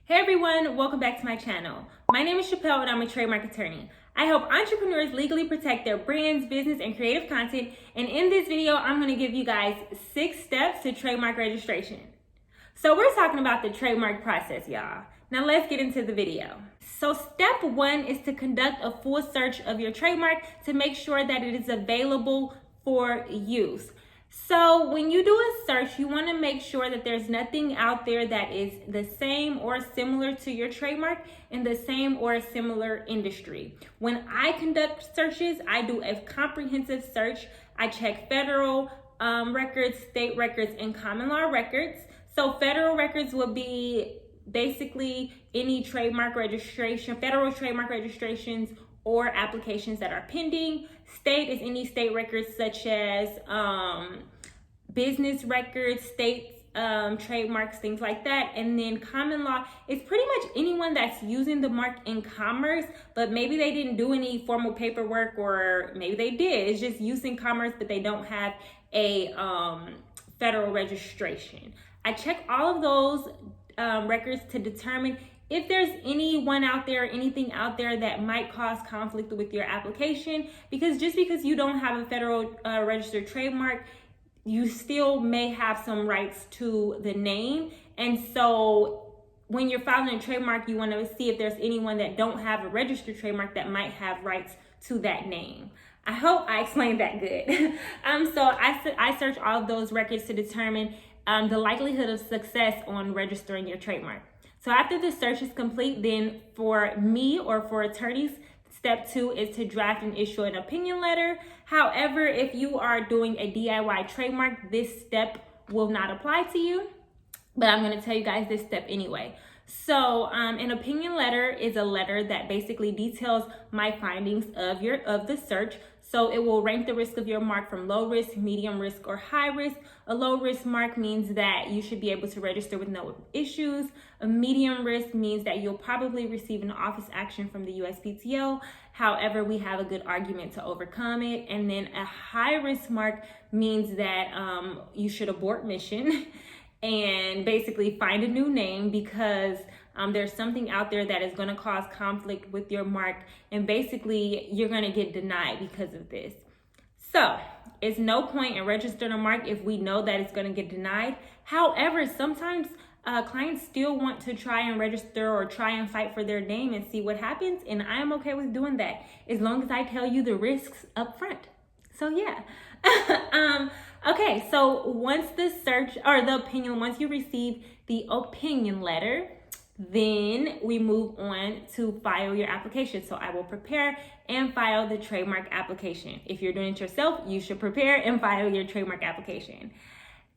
Hey everyone, welcome back to my channel. My name is Shepalle and I'm a trademark attorney. I help entrepreneurs legally protect their brands, business, and creative content. And in this video, I'm going to give you guys 6 steps to trademark registration. So we're talking about the trademark process, y'all. Now let's get into the video. So step 1 is to conduct a full search of your trademark to make sure that it is available for use. So when you do a search, you want to make sure that there's nothing out there that is the same or similar to your trademark in the same or similar industry. When I conduct searches, I do a comprehensive search. I check federal records, state records, and common law records. So federal records would be basically any trademark registration, federal trademark registrations, or applications that are pending. State is any state records such as business records, state trademarks, things like that. And then common law is pretty much anyone that's using the mark in commerce, but maybe they didn't do any formal paperwork, or maybe they did. It's just use in commerce, but they don't have a federal registration. I check all of those records to determine if there's anyone out there, anything out there that might cause conflict with your application, because just because you don't have a federal registered trademark, you still may have some rights to the name. And so when you're filing a trademark, you want to see if there's anyone that don't have a registered trademark that might have rights to that name. I hope I explained that good. So I search all of those records to determine the likelihood of success on registering your trademark. So after the search is complete, then for me or for attorneys, step 2 is to draft and issue an opinion letter. However, if you are doing a DIY trademark, this step will not apply to you, but I'm going to tell you guys this step anyway. So an opinion letter is a letter that basically details my findings of the search. So it will rank the risk of your mark from low risk, medium risk, or high risk. A low risk mark means that you should be able to register with no issues. A medium risk means that you'll probably receive an office action from the USPTO. However, we have a good argument to overcome it. And then a high risk mark means that you should abort mission and basically find a new name, because there's something out there that is going to cause conflict with your mark, and basically you're going to get denied because of this. So it's no point in registering a mark if we know that it's going to get denied. However, sometimes clients still want to try and register or try and fight for their name and see what happens, and I am okay with doing that as long as I tell you the risks up front. So yeah. Okay, so once the search or the opinion, once you receive the opinion letter, then we move on to file your application. So I will prepare and file the trademark application. If you're doing it yourself, you should prepare and file your trademark application.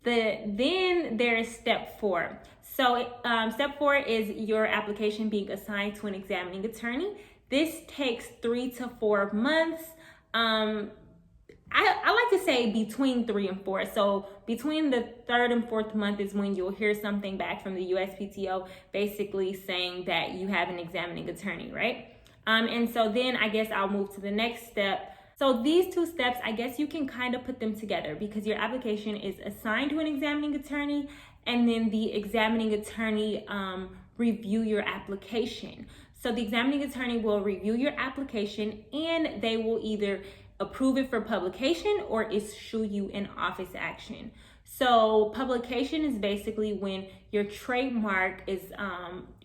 Then there is step 4. So step 4 is your application being assigned to an examining attorney. This takes 3 to 4 months. I like to say between 3 and 4. So between the 3rd and 4th month is when you'll hear something back from the USPTO, basically saying that you have an examining attorney, right? And so then I guess I'll move to the next step. So these 2 steps, I guess you can kind of put them together, because your application is assigned to an examining attorney, and then the examining attorney review your application. So the examining attorney will review your application, and they will either approve it for publication or issue you an office action. So publication is basically when your trademark is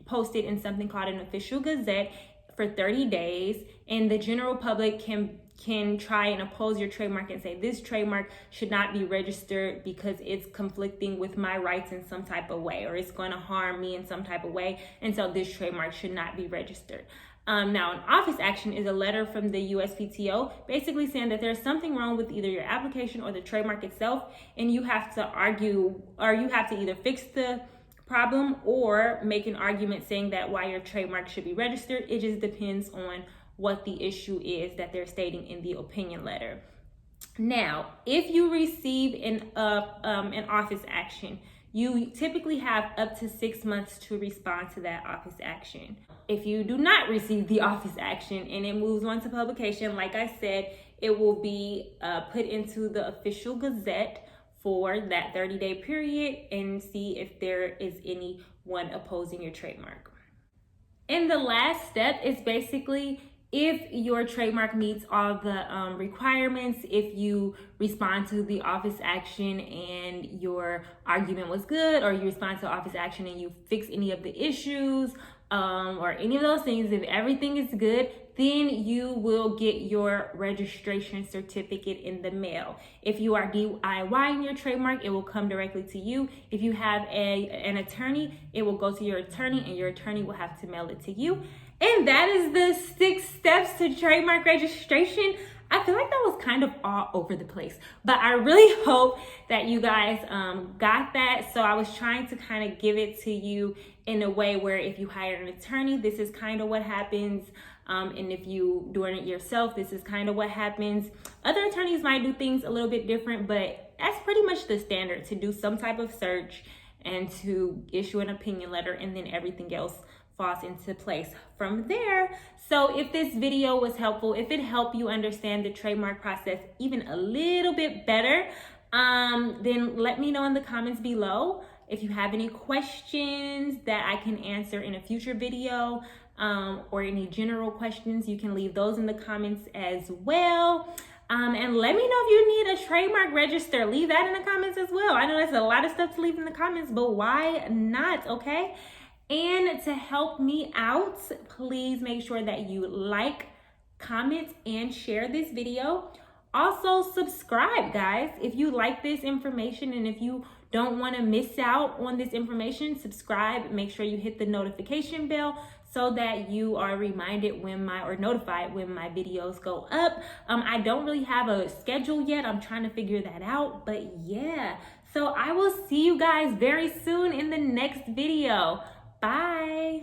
posted in something called an official gazette for 30 days, and the general public can try and oppose your trademark and say, this trademark should not be registered because it's conflicting with my rights in some type of way, or it's going to harm me in some type of way, and so this trademark should not be registered. Now, an office action is a letter from the USPTO basically saying that there's something wrong with either your application or the trademark itself, and you have to argue, or you have to either fix the problem or make an argument saying that why your trademark should be registered. It just depends on what the issue is that they're stating in the opinion letter. Now, if you receive an office action, you typically have up to 6 months to respond to that office action. If you do not receive the office action and it moves on to publication, like I said, it will be put into the official gazette for that 30-day period and see if there is anyone opposing your trademark. And the last step is basically if your trademark meets all the requirements, if you respond to the office action and your argument was good, or you respond to office action and you fix any of the issues, or any of those things, if everything is good, then you will get your registration certificate in the mail. If you are DIYing your trademark, it will come directly to you. If you have an attorney, it will go to your attorney and your attorney will have to mail it to you. And that is the 6 steps to trademark registration. I feel like that was kind of all over the place, but I really hope that you guys got that. So I was trying to kind of give it to you in a way where if you hire an attorney, this is kind of what happens. And if you doing it yourself, this is kind of what happens. Other attorneys might do things a little bit different, but that's pretty much the standard, to do some type of search and to issue an opinion letter, and then everything else falls into place from there. So if this video was helpful, if it helped you understand the trademark process even a little bit better, then let me know in the comments below. If you have any questions that I can answer in a future video, or any general questions, you can leave those in the comments as well. And let me know if you need a trademark register. Leave that in the comments as well. I know that's a lot of stuff to leave in the comments, but why not, okay? And to help me out, please make sure that you like, comment, and share this video. Also, subscribe, guys. If you like this information and if you don't want to miss out on this information, subscribe. Make sure you hit the notification bell so that you are reminded notified when my videos go up. I don't really have a schedule yet. I'm trying to figure that out, but yeah. So I will see you guys very soon in the next video. Bye.